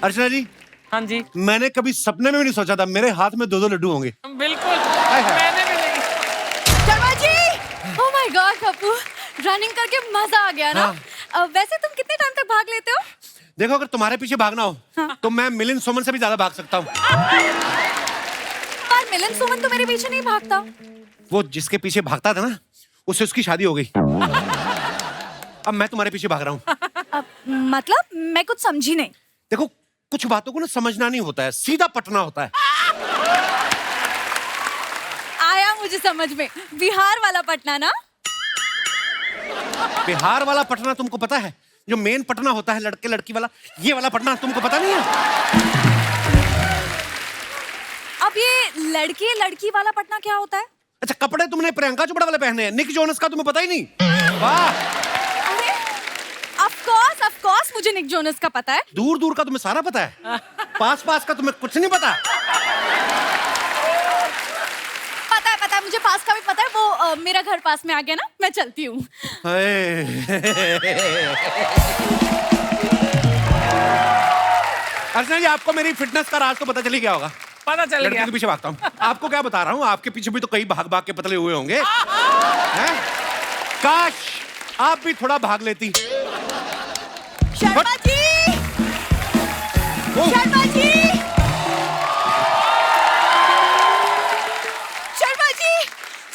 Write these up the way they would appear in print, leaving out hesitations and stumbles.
अर्चना जी, हाँ जी, मैंने कभी सपने में भी नहीं सोचा था मेरे हाथ में 2-2 लड्डू होंगे। बिल्कुल। हाय हाय। मैंने भी नहीं। Sharma ji, oh my god Kapoor, running करके मजा आ गया ना। वैसे तुम कितने टाइम तक भाग लेते हो? देखो, अगर तुम्हारे पीछे भागना हो तो मैं मिलिंद सोमन से भी ज्यादा भाग सकता हूँ। पर मिलिंद सोमन तो मेरे पीछे नहीं भागता। वो जिसके पीछे भागता था ना, उससे उसकी शादी हो गई। अब मैं तुम्हारे पीछे भाग रहा हूँ। मतलब मैं कुछ समझी नहीं। देखो, कुछ बातों को ना समझना नहीं होता है, सीधा पटना होता है। आया मुझे समझ में, बिहार वाला पटना ना। बिहार वाला पटना तुमको पता है? जो मेन पटना होता है लड़के लड़की वाला, ये वाला पटना तुमको पता नहीं है? अब ये लड़के लड़की वाला पटना क्या होता है? अच्छा, कपड़े तुमने प्रियंका चोपड़ा वाले पहने हैं, निक जोनस का तुम्हें पता ही नहीं? वाह, अरे ऑफ कोर्स मुझे निक जोनस का पता है। दूर दूर का तुम्हें सारा पता है, पास पास का तुम्हें कुछ नहीं पता। पता है मुझे पास का भी पता है। वो मेरा घर पास में आ गया ना, मैं चलती हूँ। अर्चना जी, आपको मेरी फिटनेस का राज तो पता चल ही गया होगा। पता चल लड़के गया। के पीछे भागता हूँ। आपको क्या बता रहा हूँ, आपके पीछे भी तो कई भाग भाग के पतले हुए होंगे। हैं? काश आप भी थोड़ा भाग लेती। शर्मा जी, ओह, शर्मा जी, शर्मा जी,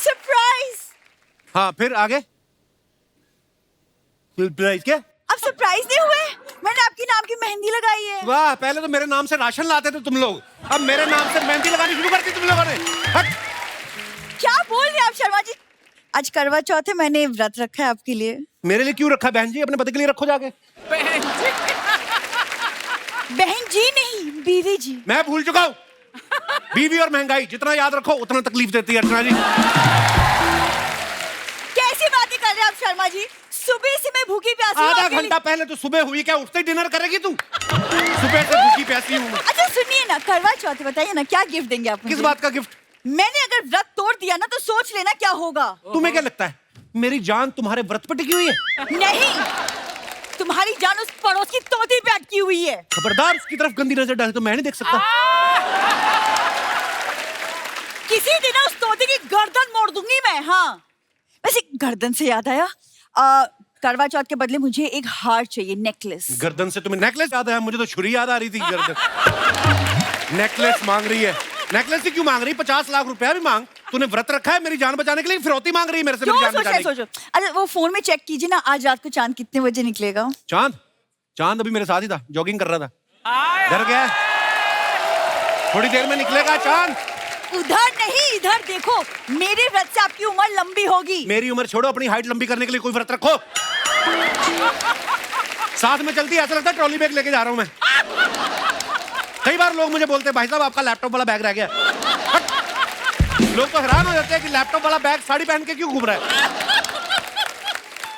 सरप्राइज। हाँ, फिर आगे सरप्राइज क्या? अब सरप्राइज नहीं हुए? मैंने आपके नाम की मेहंदी लगाई है। वाह, पहले तो मेरे नाम से राशन लाते थे तुम लोग, अब मेरे नाम से मेहंदी लगानी शुरू कर दी तुम लोगों ने। हट। क्या बोल रहे हैं आप शर्मा जी? आज करवा चौथ है, मैंने व्रत रखा है आपके लिए। मेरे लिए क्यों रखा बहन जी? अपने पति के लिए रखो जाके। बहन जी। बहन जी नहीं, बीवी जी। मैं भूल चुका हूँ। बीवी और महंगाई जितना याद रखो उतना तकलीफ देती है अर्चना जी। कैसी बातें कर रहे हैं आप शर्मा जी? सुबह से मैं भूखी प्यासी हूँ आधा आपके लिए। घंटा पहले तो सुबह हुई, क्या उठते ही डिनर करेगी तू? सुबह से भूखी प्यासी हूँ मैं। अच्छा सुनिए ना, करवा चौथ है, बताइए ना क्या गिफ्ट देंगे आप मुझे? किस बात का गिफ्ट? मैंने अगर व्रत तोड़ दिया ना तो सोच लेना क्या होगा। तुम्हें क्या लगता है मेरी जान तुम्हारे व्रत पर टिकी हुई है? नहीं, तुम्हारी जान उस पड़ोस की तोती पे अटकी हुई है। खबरदार, उसकी तरफ गंदी नजर डाले तो मैं नहीं देख सकता। किसी दिन उस तोते की गर्दन मोड़ दूंगी मैं। हाँ, वैसे गर्दन से याद आया, करवा चौथ के बदले मुझे एक हार चाहिए, नेकलेस। गर्दन से तुम्हें नेकलेस याद आया? मुझे तो छुरी याद आ रही थी। गर्दन नेकलेस मांग रही है। नेकलेस ही क्यों मांग रही? 50 लाख रुपया भी मांग। तूने व्रत रखा है मेरी जान बचाने के लिए, फिरौती मांग रही है मेरे से मेरी जान बचाने की। सोचो। अरे वो फोन में चेक कीजिए ना, आज रात को चांद कितने बजे निकलेगा। चांद अभी मेरे साथ ही था, जॉगिंग कर रहा था। आया। डर गया? थोड़ी देर में निकलेगा चांद। उधर नहीं, इधर देखो। मेरे व्रत से आपकी उम्र लंबी होगी। मेरी उम्र छोड़ो, अपनी हाइट लंबी करने के लिए कोई व्रत रखो। साथ में चलती, ऐसा लगता है ट्रॉली बैग लेके जा रहा हूं मैं। कई बार लोग मुझे बोलते हैं, भाई साहब आपका लैपटॉप वाला बैग रह गया। लोग तो हैरान हो जाते हैं कि लैपटॉप वाला बैग साड़ी पहन के क्यों घूम रहा है।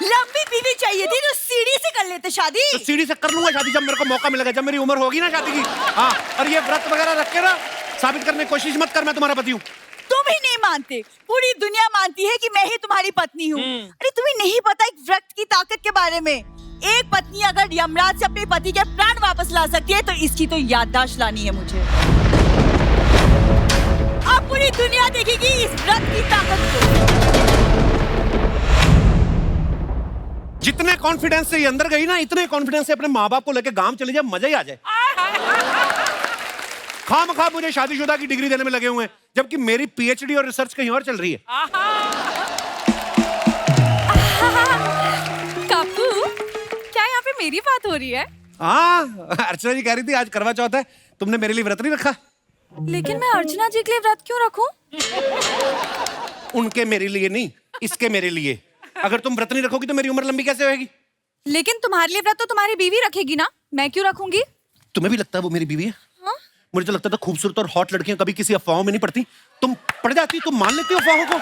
लंबी बीवी चाहिए थी तो सीढ़ी से कर लेते शादी। तो सीढ़ी से कर लूंगा शादी जब मेरे को मौका मिलेगा, जब मेरी उम्र होगी ना शादी की। हाँ, और ये व्रत वगैरह रख के ना साबित करने की कोशिश मत कर मैं तुम्हारा पति हूँ। तुम ही नहीं मानते, पूरी दुनिया मानती है कि मैं ही तुम्हारी पत्नी हूँ। अरे तुम्हें नहीं पता एक व्रत की ताकत के बारे में। एक पत्नी अगर यमराज से अपने पति के प्राण वापस ला सकती है तो इसकी तो याददाश्त लानी है मुझे। अब पूरी दुनिया देखेगी इस व्रत की ताकत को। जितने कॉन्फिडेंस से ये अंदर गई ना, इतने कॉन्फिडेंस से अपने माँ बाप को लेके गांव चले जाए, मजा ही आ जाए। खामखा मुझे शादीशुदा की डिग्री देने में लगे हुए हैं, जबकि मेरी पीएचडी और रिसर्च कहीं और चल रही है। काकू, क्या यहाँ पे मेरी बात हो रही है? हाँ, अर्चना जी कह रही थी आज करवा चौथ है, तुमने मेरे लिए व्रत नहीं रखा। लेकिन मैं अर्चना जी के लिए व्रत क्यों रखूं? उनके मेरे लिए नहीं, इसके मेरे लिए। अगर तुम व्रत नहीं रखोगी तो मेरी उम्र लंबी कैसे होगी? लेकिन तुम्हारे लिए व्रत तो तुम्हारी बीवी रखेगी ना, मैं क्यों रखूंगी? तुम्हें भी लगता है वो मेरी बीवी है? हाँ? मुझे तो लगता था खूबसूरत और हॉट लड़कियां कभी किसी अफवाहों में नहीं पड़ती। तुम पड़ जाती, तुम मान लेती हो अफवाहों को।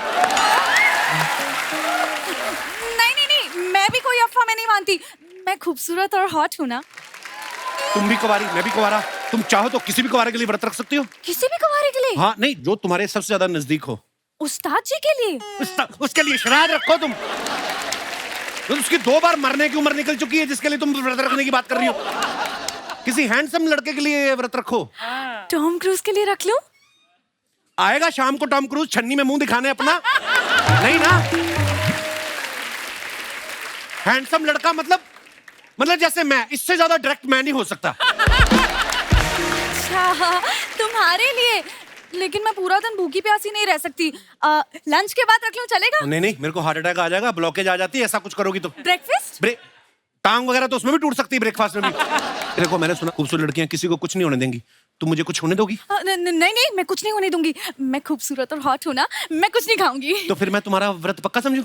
नहीं, मैं भी कोई अफवाह में नहीं मानती। मैं खूबसूरत और हॉट हूँ ना। तुम भी कुंवारी, मैं भी कुंवारा। तुम चाहो तो किसी भी कुंवारे के लिए व्रत रख सकती हो। किसी भी कुंवारे के लिए? हाँ, नहीं, जो तुम्हारे सबसे ज्यादा नजदीक हो। उस्ताद जी के लिए? उसके लिए श्राद्ध रखो तुम। तो उसकी 2 बार मरने की उम्र निकल चुकी है जिसके लिए तुम व्रत रखने की बात कर रही हो। किसी हैंडसम लड़के के लिए व्रत रखो। टॉम क्रूज के लिए रख लूं? आएगा शाम को टॉम क्रूज छन्नी में मुंह दिखाने अपना? नहीं ना। हैंडसम लड़का मतलब जैसे मैं, इससे ज्यादा डायरेक्ट मैं नहीं हो सकता। अच्छा, तुम्हारे लिए। लेकिन मैं पूरा दिन भूखी प्यासी नहीं रह सकती। लंच के बाद रख लूं, चलेगा? नहीं, मेरे को हार्ट अटैक आ जाएगा, ब्लॉकेज आ जाती है ऐसा कुछ करोगी तो। ब्रेकफास्ट? टांग वगैरह तो उसमें भी टूट सकती है, ब्रेकफास्ट में भी। देखो, मैंने सुना खूबसूरत लड़कियां किसी को कुछ नहीं होने देंगी। तुम मुझे कुछ होने दोगी? नहीं, मैं कुछ नहीं होने दूंगी। मैं खूबसूरत और हॉट हूं ना, मैं कुछ नहीं खाऊंगी। तो फिर मैं तुम्हारा व्रत पक्का समझूं?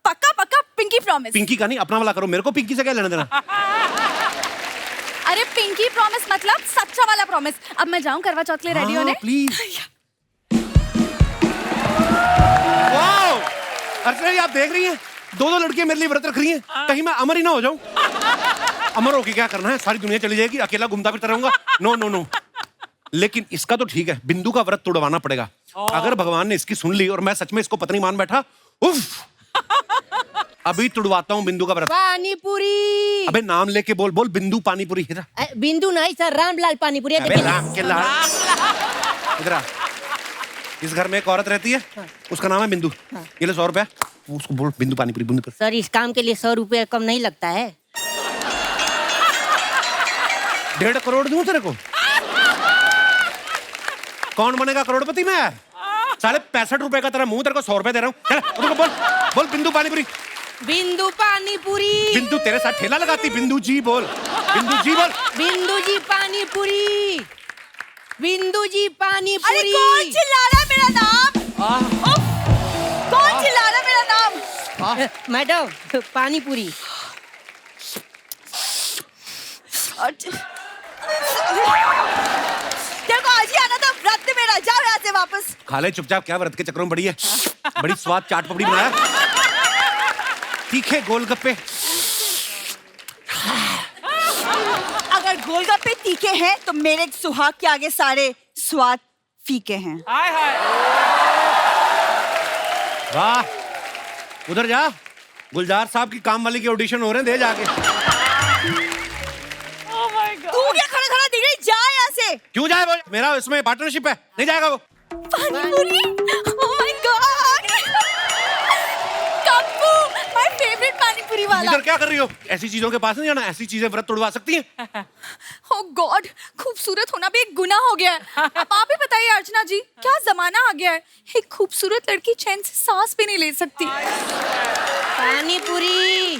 पक्का, पिंकी प्रॉमिस। पिंकी का नहीं, अपना वाला करो। मेरे को पिंकी से क्या लेना देना? अरे पिंकी प्रॉमिस मतलब सच्चा वाला प्रॉमिस। अब मैं जाऊं करवा चौथ के लिए रेडी होने? प्लीज। वाओ! अर्चना जी, आप देख रही हैं, दो लड़कियां मेरे लिए व्रत रख रही हैं। कहीं मैं अमर ही ना हो जाऊं। अमर होके क्या करना है? सारी दुनिया चली जाएगी, अकेला घूमता फिरता रहूंगा। नो। लेकिन इसका तो ठीक है, बिंदु का व्रत तोड़वाना पड़ेगा। अगर भगवान ने इसकी सुन ली और मैं सच में इसको पत्नी मान बैठा, उफ, अभी तुड़वाता हूँ बिंदु का व्रत। पानी पूरी। अबे नाम लेके बोल बिंदु पानी पूरी। इधर बिंदु नहीं सर, रामलाल पानी पूरी। अबे राम के लाल। इधर आ। इस घर में एक औरत रहती है, उसका नाम है बिंदु। ये ले 100 रुपया, उसको बोल बिंदु पानी पूरी बिंदु। सर इस काम के लिए 100 रुपये कम नहीं लगता है। 1.5 करोड़ दूं तेरे को? कौन बनेगा करोड़पति में यार? साले 65 रुपए का तेरा मुंह, तेरे को 100 रुपए दे रहा हूँ। बोल बिंदु पानी पूरी। बिंदु पानी पूरी। बिंदु तेरे साथ ठेला लगाती। बिंदु जी बोल। बिंदु जी बोल। बिंदु जी पानी पूरी। बिंदु जी पानी पूरी। अरे कौन चिल्ला रहा है मेरा नाम? कौन चिल्ला रहा है मेरा नाम? मैडम पानी पूरी। देखो आज ही आना था व्रत मेरा, जाओ यहाँ से वापस। खा ले चुपचाप, क्या व्रत के चक्रों में पड़ी है? बड़ी स्वाद चाट पपड़ी बनाया, तीखे गोलगप्पे। अगर गोलगप्पे तीखे हैं तो मेरे सुहाग के आगे सारे स्वाद फीके हैं। वाह, उधर जा, गुलजार साहब की काम वाली के ऑडिशन हो रहे हैं, दे जाके। तू क्या खड़ा खड़ा दिख रही? जा यहाँ से। क्यों जाए वो? मेरा इसमें पार्टनरशिप है, नहीं जाएगा वो। Panipuri? Oh my God! Kappu, my favorite panipuri वाला। इधर क्या कर रही हो? ऐसी चीजों के पास नहीं जाना, ऐसी चीजें व्रत तोड़वा सकती हैं। Oh God, खूबसूरत होना भी एक गुनाह हो गया है। अब आप ही बताइए अर्चना जी, क्या जमाना आ गया है? एक खूबसूरत लड़की चैन से सांस भी नहीं ले सकती। पानी पूरी।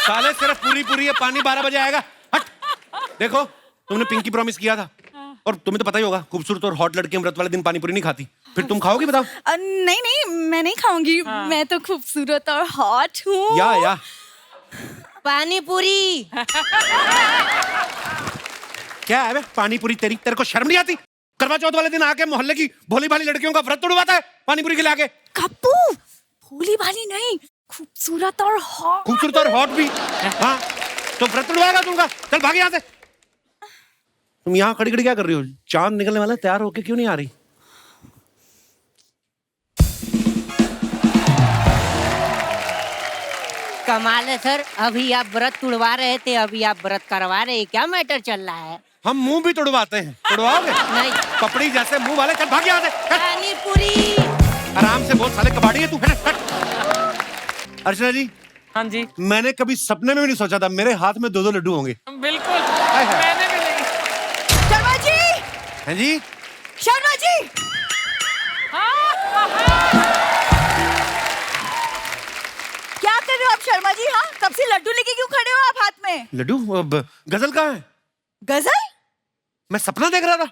साले सिर्फ पूरी है, पानी 12 बजे आएगा। हट। देखो, तुमने पिंकी प्रॉमिस किया था, और तुम्हें तो पता ही होगा, खूबसूरत और हॉट लड़कियां व्रत वाले दिन पानी पूरी नहीं खाती। फिर तुम खाओगी बताओ? नहीं, मैं नहीं खाऊंगी। मैं तो खूबसूरत और हॉट हूँ। या पानी पूरी। क्या है बे? पानी पूरी तेरे को शर्म नहीं आती? करवा चौथ वाले दिन आके मोहल्ले की भोली भाली लड़कियों का व्रत तोड़वाता है पानी पूरी खिला के। कप्पू, भोली भाली नहीं, खूबसूरत और हॉट। खूबसूरत और हॉट भी? हाँ, तो व्रत तोड़वाएगा तुमका। चल भाग यहाँ से। तुम यहाँ खड़ी खड़ी क्या कर रही हो? चांद निकलने वाला है, तैयार होके क्यों नहीं आ रही? कमाल है सर, अभी आप व्रत तुड़वा रहे थे, अभी आप व्रत करवा रहे हैं, क्या मैटर चल रहा है? हम मुंह भी तोड़वाते हैं, तोड़वाओगे? नहीं। पपड़ी जैसे मुंह वाले, चल भाग यहाँ से। पानी पूरी। आराम से बोल, साले कबाड़ी है तू। हट। अर्चना जी। हाँ जी। मैंने कभी सपने में भी नहीं सोचा था मेरे हाथ में 2 लड्डू होंगे। बिल्कुल, मैंने भी नहीं। शर्मा जी। हैं जी? शर्मा जी। क्या कर रहे हो आप शर्मा जी? हाँ, कब से लड्डू लेके क्यों खड़े हो आप हाथ में? लड्डू? गजल कहाँ है? गजल? मैं सपना देख रहा था।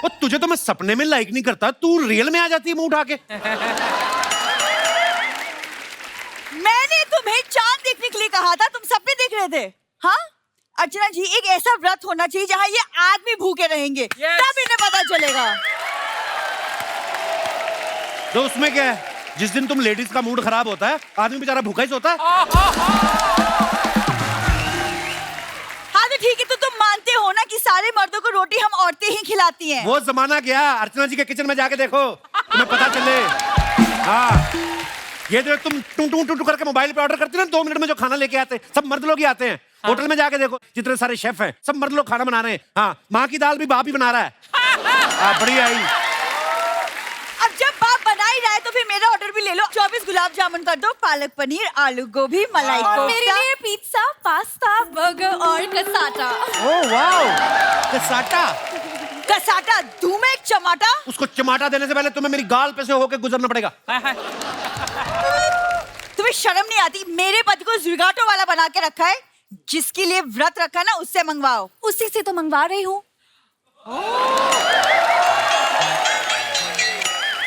और तुझे तो मैं सपने में लाइक नहीं करता, तू रियल में आ जाती है मुंह उठा के। मैंने तुम्हें चांद देखने के लिए कहा था, तुम सपने देख रहे थे। हाँ अर्चना जी, एक ऐसा व्रत होना चाहिए जहाँ ये आदमी भूखे रहेंगे, तब इन्हें पता चलेगा। तो उसमें क्या है? जिस दिन तुम लेडीज का मूड खराब होता है, आदमी बेचारा भूखा ही सोता है। हाँ तो ठीक है, तो तुम मानते हो ना कि सारे मर्दों को रोटी हम औरतें ही खिलाती हैं? वो जमाना गया, अर्चना जी के किचन में जाके देखो, तुम्हें पता चले। हाँ, ये जो तुम टू करके मोबाइल पे ऑर्डर करती हो ना, 2 मिनट में जो खाना लेके आते हैं, सब मर्द लोग ही आते हैं। होटल में जाके देखो, जितने सारे शेफ हैं सब मर्द लोग खाना बना रहे हैं। हाँ, माँ की दाल भी बाप ही बना रहा है। हाँ, बढ़िया ही। अब जब बाप बना ही रहा है तो फिर मेरा ऑर्डर भी ले लो। 24 गुलाब जामुन कर दो, पालक पनीर, आलू गोभी, मलाई और कोफ्ता। मेरे लिए पिज्जा, पास्ता, बर्गर और cassata. Oh wow, cassata. Cassata दूं मैं एक चमाटा? उसको चमाटा देने से पहले तुम्हें मेरी गाल पे से होके गुजरना पड़ेगा। तुम्हें शर्म नहीं आती? मेरे पति को ज़ुगाटो वाला बना के रखा है। जिसके लिए व्रत रखा है ना, उससे मंगवाओ। उसी से तो मंगवा रही हूँ।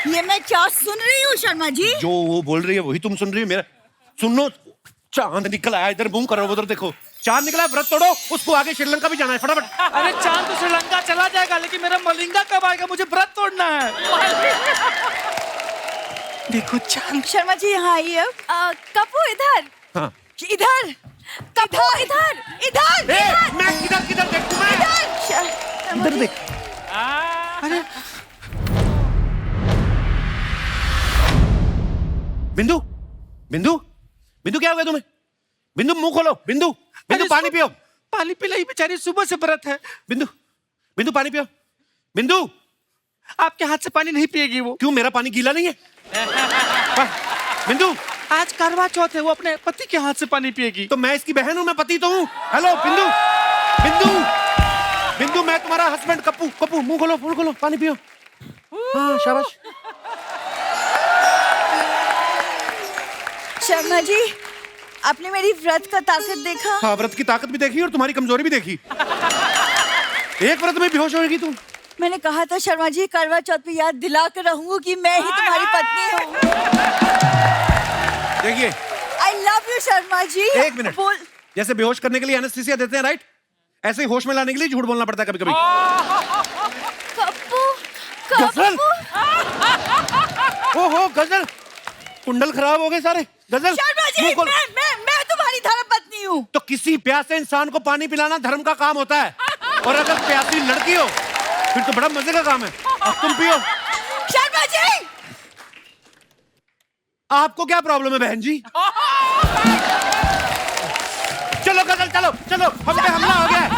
ये मैं क्या सुन रही हूँ शर्मा जी? जो वो बोल रही है वही तुम सुन रही हो। मेरा सुनो, चांद निकल आया, इधर मुंह करो, उधर देखो, चांद निकला। व्रत तोड़ो, उसको आगे श्रीलंका भी जाना है, फटाफट। अरे चांद तो श्रीलंका चला जाएगा, लेकिन मेरा मलिंगा कब आएगा? मुझे व्रत तोड़ना है। देखो चांद। शर्मा जी यहाँ आइए। कपू इधर। हाँ। इधर कपू इधर। इधर ए, मैं किधर किधर देखूं मैं? इधर देख। अरे बिंदु, बिंदु, बिंदु क्या हो गया तुम्हें? बिंदु मुंह खोलो। बिंदु, बिंदु पानी पियो। पानी पिलाई, बेचारी सुबह से व्रत है। बिंदु, बिंदु पानी पियो। बिंदु, आपके हाथ से पानी नहीं पिएगी वो। क्यों, मेरा पानी गीला नहीं है? बिंदु, आज करवा चौथ है, वो अपने पति के हाथ से पानी पिएगी। तो मैं इसकी बहन हूं, मैं पति तो हूं। हेलो बिंदु, बिंदु, बिंदु, मैं तुम्हारा हस्बैंड कप्पू। कप्पू मुंह खोलो, पानी पियो। हाँ, शाबाश। शर्मा जी, आपने मेरी व्रत का ताकत देखा? हाँ, व्रत की ताकत भी देखी और तुम्हारी कमजोरी भी देखी। एक व्रत में बेहोश होगी तुम। मैंने कहा था शर्मा जी, करवा चौथ पे याद दिला कर रहूंगी कि मैं ही तुम्हारी पत्नी हूँ। देखिए, I love you Sharma ji. एक मिनट। बोल। जैसे बेहोश करने के लिए एनेस्थीसिया देते हैं, राइट? ऐसे ही होश में लाने के लिए झूठ बोलना पड़ता है कभी कभी। कपू, गजल। कपू। ओहो गजल, कुंडल खराब हो गए सारे। गजल, शर्मा जी, मुंह खोल। मैं तुम्हारी धर्म पत्नी हूँ। तो किसी प्यासे इंसान को पानी पिलाना धर्म का काम होता है, और अगर प्यासी लड़की हो फिर तो बड़ा मजे का काम है। अब तुम पियो। शर्मा जी, आपको क्या प्रॉब्लम है बहन जी? चलो गजल, चलो चलो, हम पे हमला हो गया है।